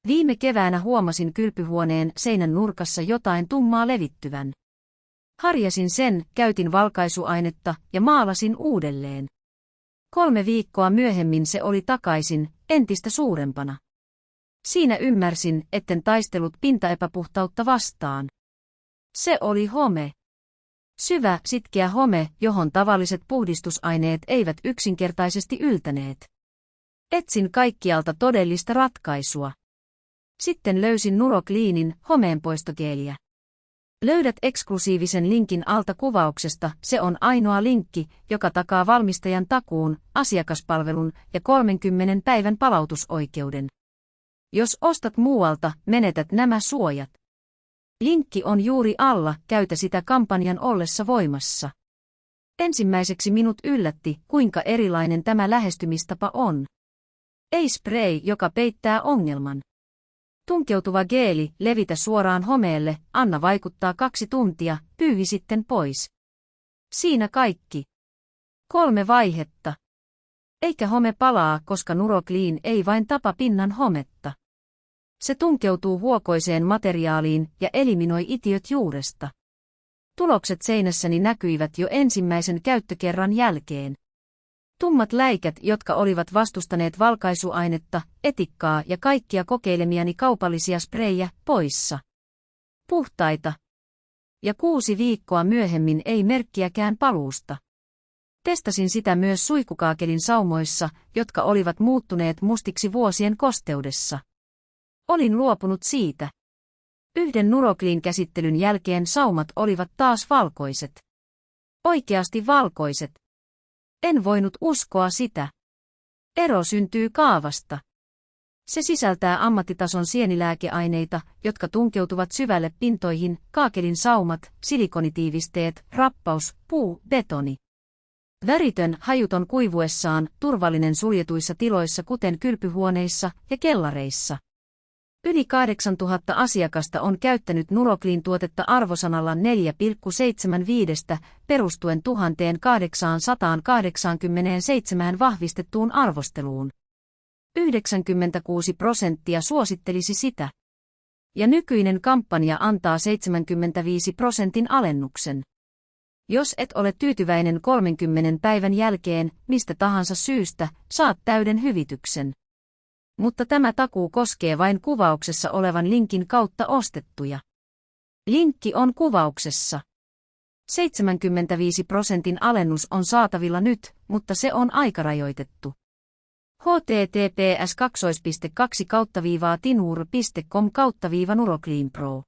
Viime keväänä huomasin kylpyhuoneen seinän nurkassa jotain tummaa levittyvän. Harjasin sen, käytin valkaisuainetta ja maalasin uudelleen. 3 viikkoa myöhemmin se oli takaisin, entistä suurempana. Siinä ymmärsin, etten taistellut pintaepäpuhtautta vastaan. Se oli home. Syvä, sitkeä home, johon tavalliset puhdistusaineet eivät yksinkertaisesti yltäneet. Etsin kaikkialta todellista ratkaisua. Sitten löysin NuroCleanin homeenpoistogeeliä. Löydät eksklusiivisen linkin alta kuvauksesta, se on ainoa linkki, joka takaa valmistajan takuun, asiakaspalvelun ja 30 päivän palautusoikeuden. Jos ostat muualta, menetät nämä suojat. Linkki on juuri alla, käytä sitä kampanjan ollessa voimassa. Ensimmäiseksi minut yllätti, kuinka erilainen tämä lähestymistapa on. Ei spray, joka peittää ongelman. Tunkeutuva geeli, levitä suoraan homeelle, anna vaikuttaa 2 tuntia, pyyhi sitten pois. Siinä kaikki. 3 vaihetta. Eikä home palaa, koska NuroClean ei vain tapa pinnan hometta. Se tunkeutuu huokoiseen materiaaliin ja eliminoi itiöt juuresta. Tulokset seinässäni näkyivät jo ensimmäisen käyttökerran jälkeen. Tummat läikät, jotka olivat vastustaneet valkaisuainetta, etikkaa ja kaikkia kokeilemiani kaupallisia sprejä, poissa. Puhtaita. Ja 6 viikkoa myöhemmin ei merkkiäkään paluusta. Testasin sitä myös suihkukaakelin saumoissa, jotka olivat muuttuneet mustiksi vuosien kosteudessa. Olin luopunut siitä. 1 NuroClean-käsittelyn jälkeen saumat olivat taas valkoiset. Oikeasti valkoiset. En voinut uskoa sitä. Ero syntyy kaavasta. Se sisältää ammattitason sienilääkeaineita, jotka tunkeutuvat syvälle pintoihin, kaakelin saumat, silikonitiivisteet, rappaus, puu, betoni. Väritön, hajuton kuivuessaan, turvallinen suljetuissa tiloissa kuten kylpyhuoneissa ja kellareissa. Yli 8000 asiakasta on käyttänyt NuroClean-tuotetta arvosanalla 4,75 perustuen 1887 vahvistettuun arvosteluun. 96% suosittelisi sitä. Ja nykyinen kampanja antaa 75% alennuksen. Jos et ole tyytyväinen 30 päivän jälkeen, mistä tahansa syystä, saat täyden hyvityksen. Mutta tämä takuu koskee vain kuvauksessa olevan linkin kautta ostettuja. Linkki on kuvauksessa. 75% alennus on saatavilla nyt, mutta se on aikarajoitettu. https://tinur.com/NuroCleanPro